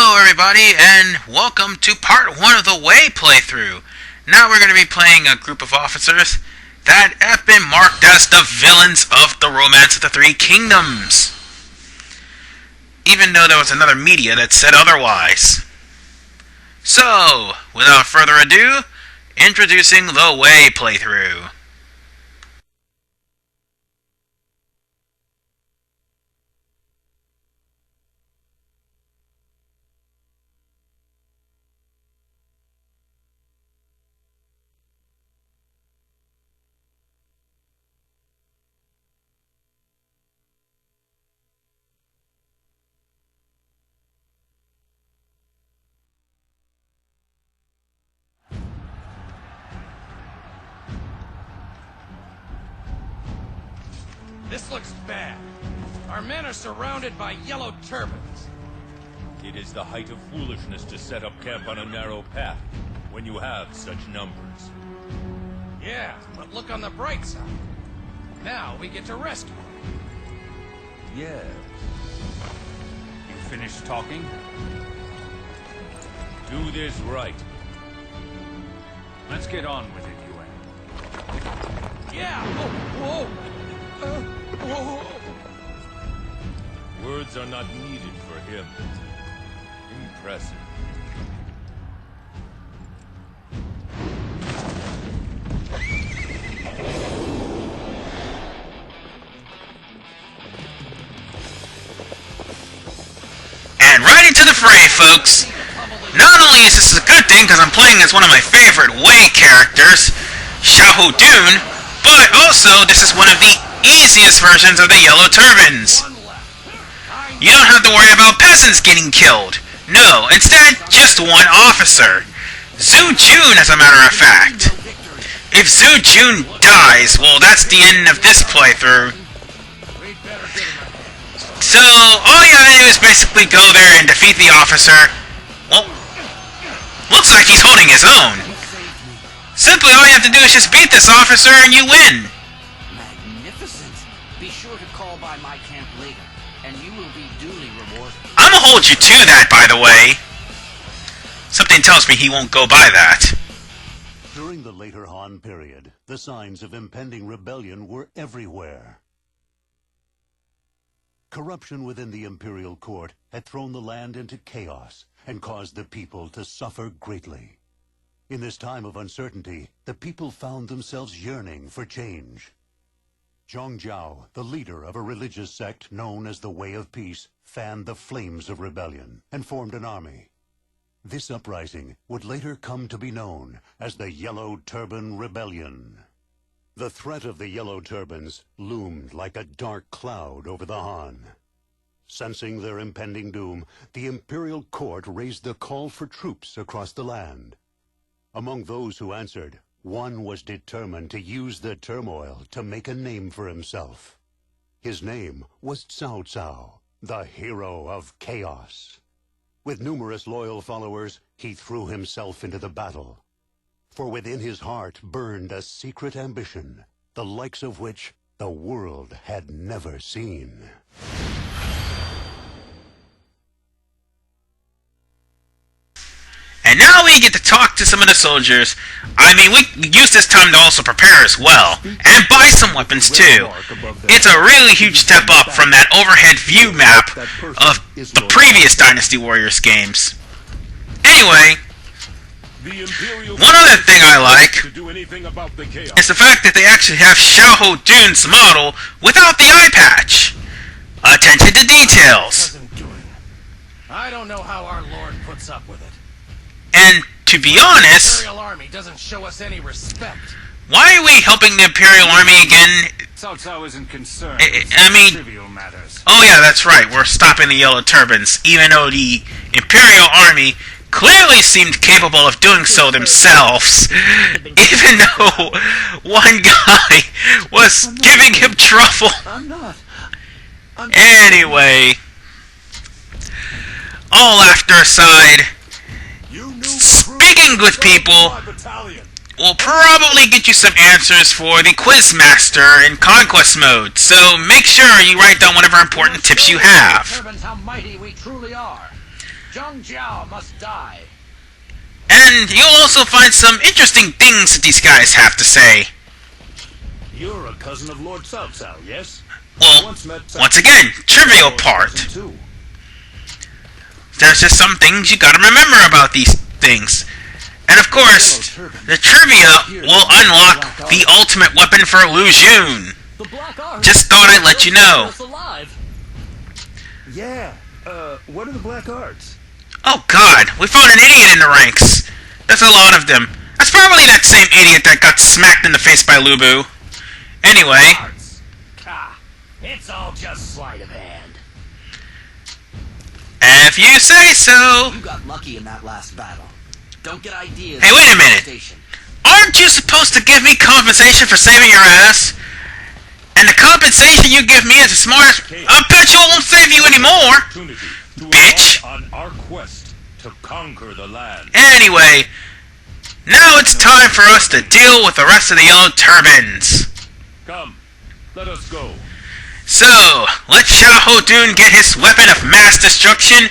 Hello everybody, and welcome to part 1 of the Way playthrough. Now we're going to be playing a group of officers that have been marked as the villains of the Romance of the Three Kingdoms. Even though there was another media that said otherwise. So, without further ado, introducing the Way playthrough. This looks bad. Our men are surrounded by Yellow Turbans. It is the height of foolishness to set up camp on a narrow path when you have such numbers. Yeah, but look on the bright side. Now we get to rescue them. Yes. You finished talking? Do this right. Let's get on with it, Yuan. Yeah! Whoa! Whoa! Words are not needed for him. Impressive. And right into the fray, folks! Not only is this a good thing because I'm playing as one of my favorite Way characters, Xiahou Dun, but also this is one of the easiest versions of the Yellow Turbans. You don't have to worry about peasants getting killed. No, instead, just one officer. Zhu Ran, as a matter of fact. If Zhu Ran dies, well, that's the end of this playthrough. So, all you gotta do is basically go there and defeat the officer. Well, looks like he's holding his own. Simply, all you have to do is just beat this officer and you win. Magnificent. Be sure to call by my camp later, and you will be duly rewarded. I'm gonna hold you to that, by the way. Something tells me he won't go by that. During the later Han period, the signs of impending rebellion were everywhere. Corruption within the imperial court had thrown the land into chaos and caused the people to suffer greatly. In this time of uncertainty, the people found themselves yearning for change. Zhang Jiao, the leader of a religious sect known as the Way of Peace, fanned the flames of rebellion and formed an army. This uprising would later come to be known as the Yellow Turban Rebellion. The threat of the Yellow Turbans loomed like a dark cloud over the Han. Sensing their impending doom, the imperial court raised the call for troops across the land. Among those who answered, one was determined to use the turmoil to make a name for himself. His name was Cao Cao, the hero of chaos. With numerous loyal followers, he threw himself into the battle. For within his heart burned a secret ambition, the likes of which the world had never seen. And now we get to talk to some of the soldiers. I mean, we use this time to also prepare as well, and buy some weapons too. It's a really huge step up from that overhead view map of the previous Dynasty Warriors games. Anyway, one other thing I like is the fact that they actually have Xiahou Dun's model without the eye patch. Attention to details. I don't know how our Lord puts up with it. And to be honest, The Imperial Army doesn't show us any respect. why are we helping the Imperial Army again? Cao Cao isn't concerned I with mean, trivial matters. oh yeah, that's right, we're stopping the Yellow Turbans, even though the Imperial Army clearly seemed capable of doing so themselves, even though one guy was giving him trouble. Anyway, all laughter aside, speaking with people will probably get you some answers for the Quizmaster in Conquest mode, so make sure you write down whatever important tips you have. Turbans, how mighty we truly are. Zhang Jiao must die. And you'll also find some interesting things that these guys have to say. You're a cousin of Lord Cao Cao, yes? Well, once again, trivial part. There's just some things you gotta remember about these things. And of course, the trivia will unlock the ultimate weapon for Lu Xun. Just thought I'd let you know. Yeah, what are the black arts? Oh god, we found an idiot in the ranks. There's a lot of them. That's probably that same idiot that got smacked in the face by Lu Bu. Anyway. It's all just sleight of hand. If you say so. You got lucky in that last battle. Don't get ideas. Hey, wait a minute. Aren't you supposed to give me compensation for saving your ass? And the compensation you give me is the smartest. I bet you won't save you anymore, bitch. On our quest to conquer the land. Anyway, now it's time for us to deal with the rest of the Yellow Turbans. Come, let us go. So, let Xiahou Dun get his weapon of mass destruction,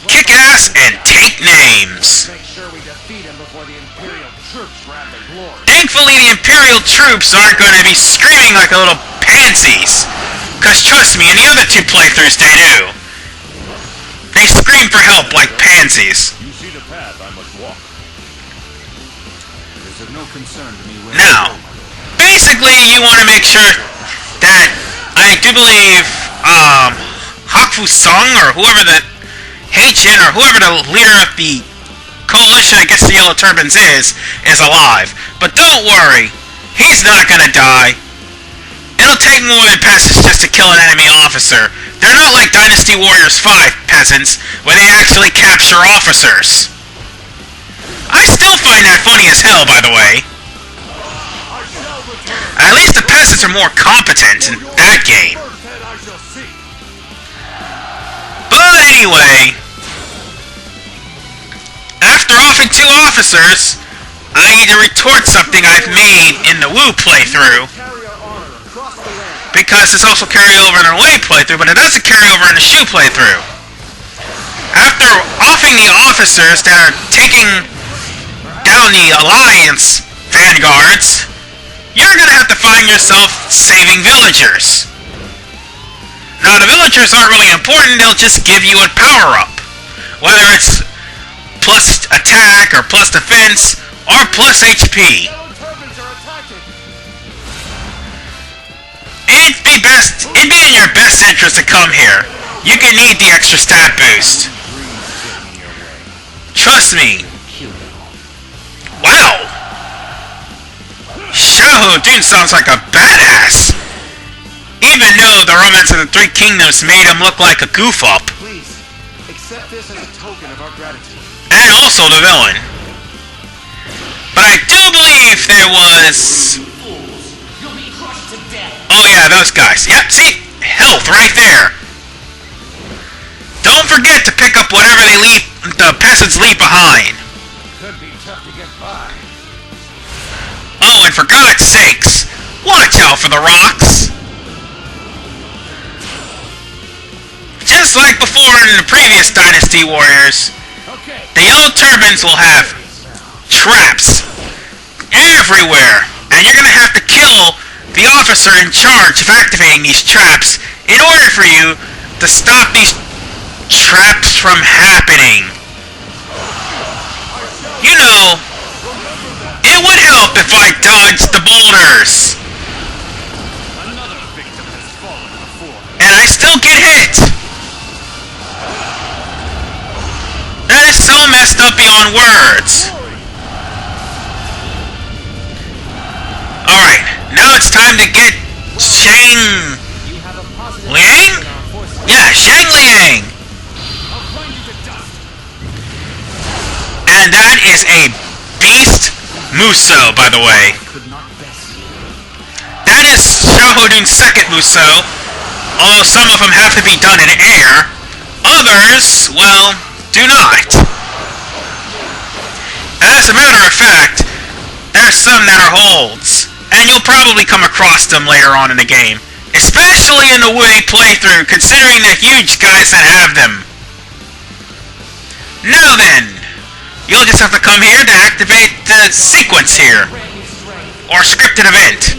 kick ass, and take names. Make sure we defeat him before the Imperial troops grab their glory. Thankfully, the Imperial troops aren't going to be screaming like a little pansies. Cause trust me, in the other two playthroughs they do. They scream for help like pansies. You see the path I must walk. It is of no concern to me where Now, basically, you want to make sure that I do believe Hakfu Sung or whoever the Heichin or whoever the leader of the coalition, I guess the Yellow Turbans is alive. But don't worry, he's not gonna die. It'll take more than peasants just to kill an enemy officer. They're not like Dynasty Warriors 5 peasants, where they actually capture officers. I still find that funny as hell, by the way. At least the peasants are more competent in that game. But anyway, after offing 2 officers, I need to retort something I've made in the Wu playthrough. Because it's also carry over in the Wei playthrough, but it doesn't carry over in the Shu playthrough. After offing the officers that are taking down the Alliance vanguards, you're gonna have to find yourself saving villagers. Now, the villagers aren't really important, they'll just give you a power-up. Whether it's plus attack, or plus defense, or plus HP. It'd be in your best interest to come here. You can need the extra stat boost. Trust me. Wow! Xiahou Dun sounds like a badass! Even though the Romance of the Three Kingdoms made him look like a goof-up. Please, accept this as a token of our gratitude. And also the villain. But I do believe there was... Oh yeah, those guys. Yep, see? Health right there. Don't forget to pick up whatever the peasants leave behind. Could be tough to get by. Oh, and for God's sakes, watch out for the rocks. Just like before in the previous Dynasty Warriors, the Yellow Turbans will have traps everywhere, and you're gonna have to kill the officer in charge of activating these traps in order for you to stop these traps from happening. You know, it would help if I dodged the boulders. Another victim has fallen before. And I still get hit. That is so messed up beyond words. Alright, now it's time to get Shang Liang? Yeah, Shang Liang. And that is a beast Muso, by the way. That is Xiahou Dun's second Muso, although some of them have to be done in air. Others, well, do not. As a matter of fact, there's some that are holds, and you'll probably come across them later on in the game. Especially in the Wii playthrough, considering the huge guys that have them. Now then, you'll just have to come here to activate the sequence here. Or scripted event.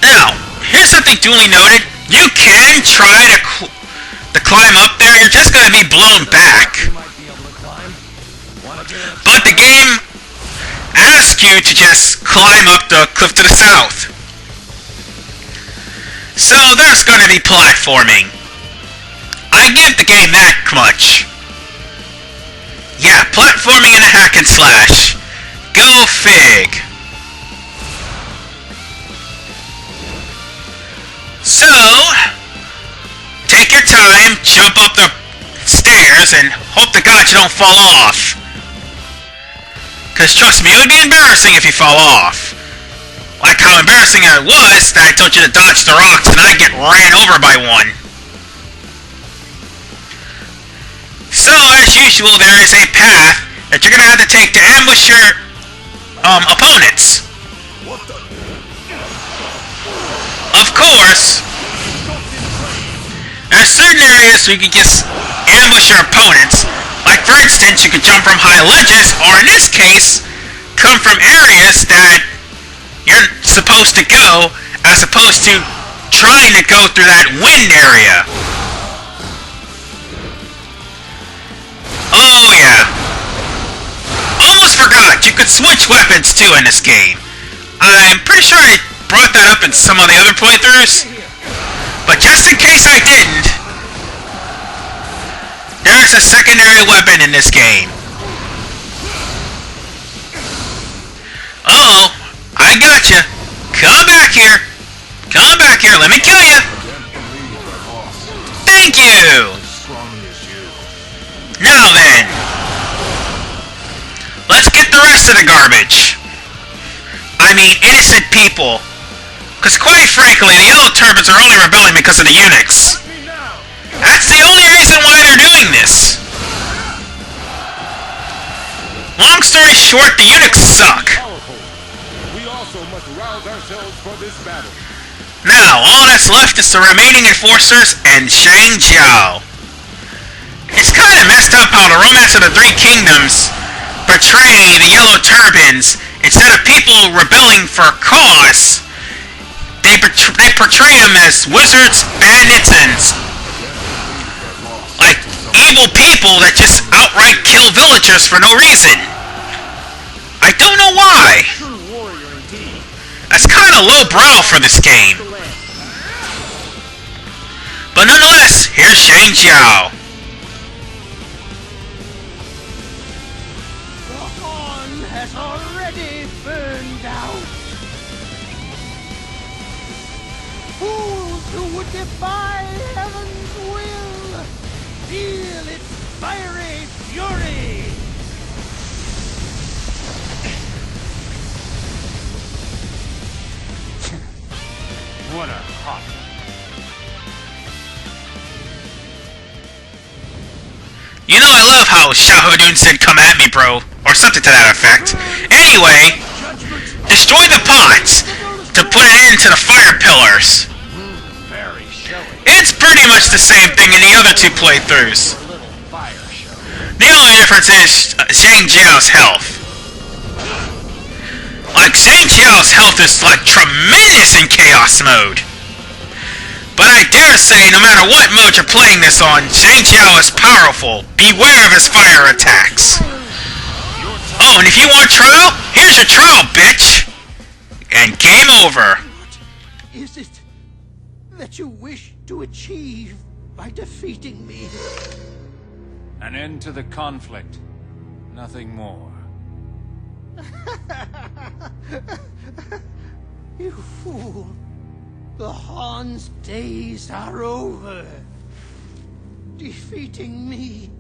Now, here's something duly noted. You can try to climb up there. You're just going to be blown back. But the game asks you to just climb up the cliff to the south. So there's going to be platforming. I give the game that much. Yeah, platforming and a hack and slash. Go fig. So, take your time, jump up the stairs, and hope to God you don't fall off. Because trust me, it would be embarrassing if you fall off. Like how embarrassing it was that I told you to dodge the rocks and I get ran over by one. So, as usual, there is a path that you're going to have to take to ambush your opponents. Of course, there are certain areas where you can just ambush your opponents. Like, for instance, you can jump from high ledges, or in this case, come from areas that you're supposed to go, as opposed to trying to go through that wind area. Oh yeah. Almost forgot, you could switch weapons too in this game. I'm pretty sure I brought that up in some of the other playthroughs, but just in case I didn't, there's a secondary weapon in this game. Uh-oh, I gotcha. Come back here. Come back here, let me kill you. Thank you. Now then, let's get the rest of the garbage. I mean, innocent people. Because quite frankly, the Yellow Turbans are only rebelling because of the eunuchs. That's the only reason why they're doing this. Long story short, the eunuchs suck. We also must rouse ourselves for this battle. Now, all that's left is the remaining enforcers and Zhang Jiao. It's kind of messed up how the Romance of the Three Kingdoms portray the Yellow Turbans, instead of people rebelling for a cause, they portray them as wizards, bandits, and like evil people that just outright kill villagers for no reason. I don't know why. That's kind of lowbrow for this game. But nonetheless, here's Zhang Jiao. Has already burned out. Fools who would defy heaven's will, feel its fiery fury. What a hot. You know, I love how Xiahou Dun said, "Come at me, bro," or something to that effect. Anyway, destroy the pots to put an end to the fire pillars. It's pretty much the same thing in the other two playthroughs. The only difference is Zhang Jiao's health. Like, Zhang Jiao's health is, like, tremendous in Chaos mode. But I dare say, no matter what mode you're playing this on, Zhang Jiao is powerful. Beware of his fire attacks. Oh, and if you want trial, here's your trial, bitch! And game over. What is it that you wish to achieve by defeating me? An end to the conflict. Nothing more. You fool. The Han's days are over. Defeating me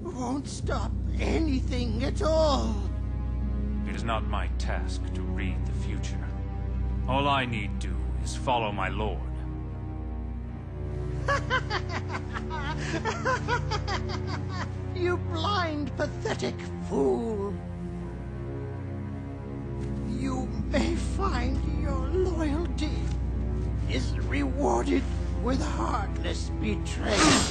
won't stop anything at all. It is not my task to read the future. All I need do is follow my lord. You blind, pathetic fool. You may find your loyalty is rewarded with heartless betrayal.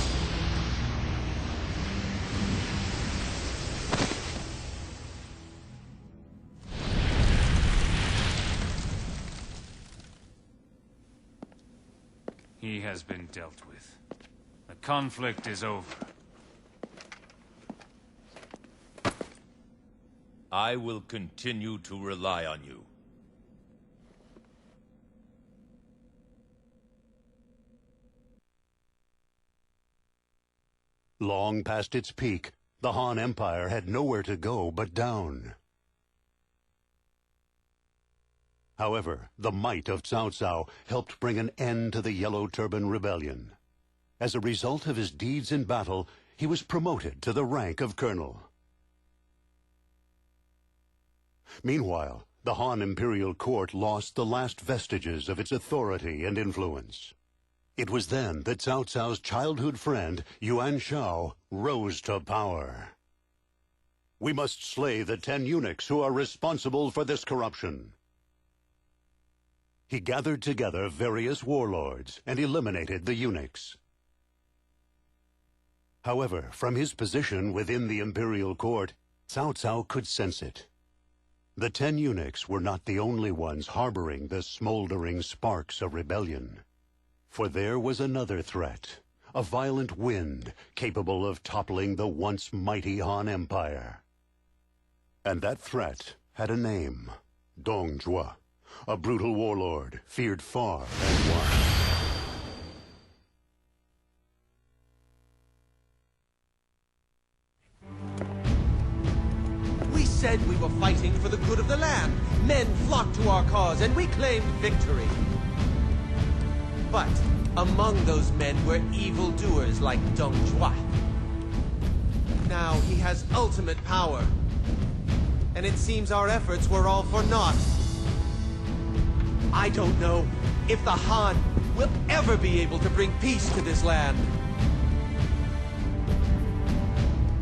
has been dealt with. The conflict is over. I will continue to rely on you. Long past its peak, the Han Empire had nowhere to go but down. However, the might of Cao Cao helped bring an end to the Yellow Turban Rebellion. As a result of his deeds in battle, he was promoted to the rank of colonel. Meanwhile, the Han Imperial Court lost the last vestiges of its authority and influence. It was then that Cao Cao's childhood friend, Yuan Shao, rose to power. We must slay the 10 eunuchs who are responsible for this corruption. He gathered together various warlords and eliminated the eunuchs. However, from his position within the Imperial Court, Cao Cao could sense it. The 10 eunuchs were not the only ones harboring the smoldering sparks of rebellion. For there was another threat, a violent wind capable of toppling the once mighty Han Empire. And that threat had a name, Dong Zhuo, a brutal warlord, feared far and wide. We said we were fighting for the good of the land. Men flocked to our cause, and we claimed victory. But among those men were evildoers like Dong Zhuo. Now he has ultimate power, and it seems our efforts were all for naught. I don't know if the Han will ever be able to bring peace to this land.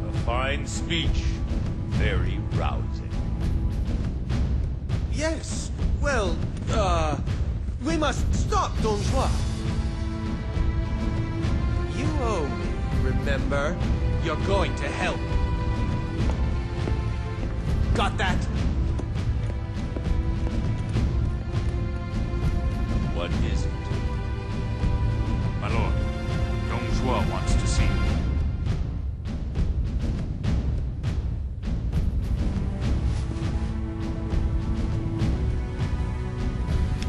A fine speech. Very rousing. Yes, well, we must stop Dong Zhuo. You owe me, remember? You're going to help. Got that? What is it? My lord, Dong Zhuo wants to see you.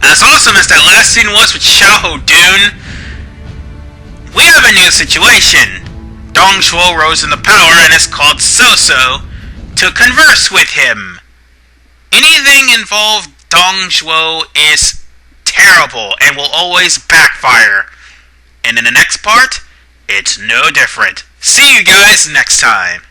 As awesome as that last scene was with Xiahou Dun, we have a new situation. Dong Zhuo rose in the power and is called So-So to converse with him. Anything involved Dong Zhuo is terrible and will always backfire. And in the next part, it's no different. See you guys next time.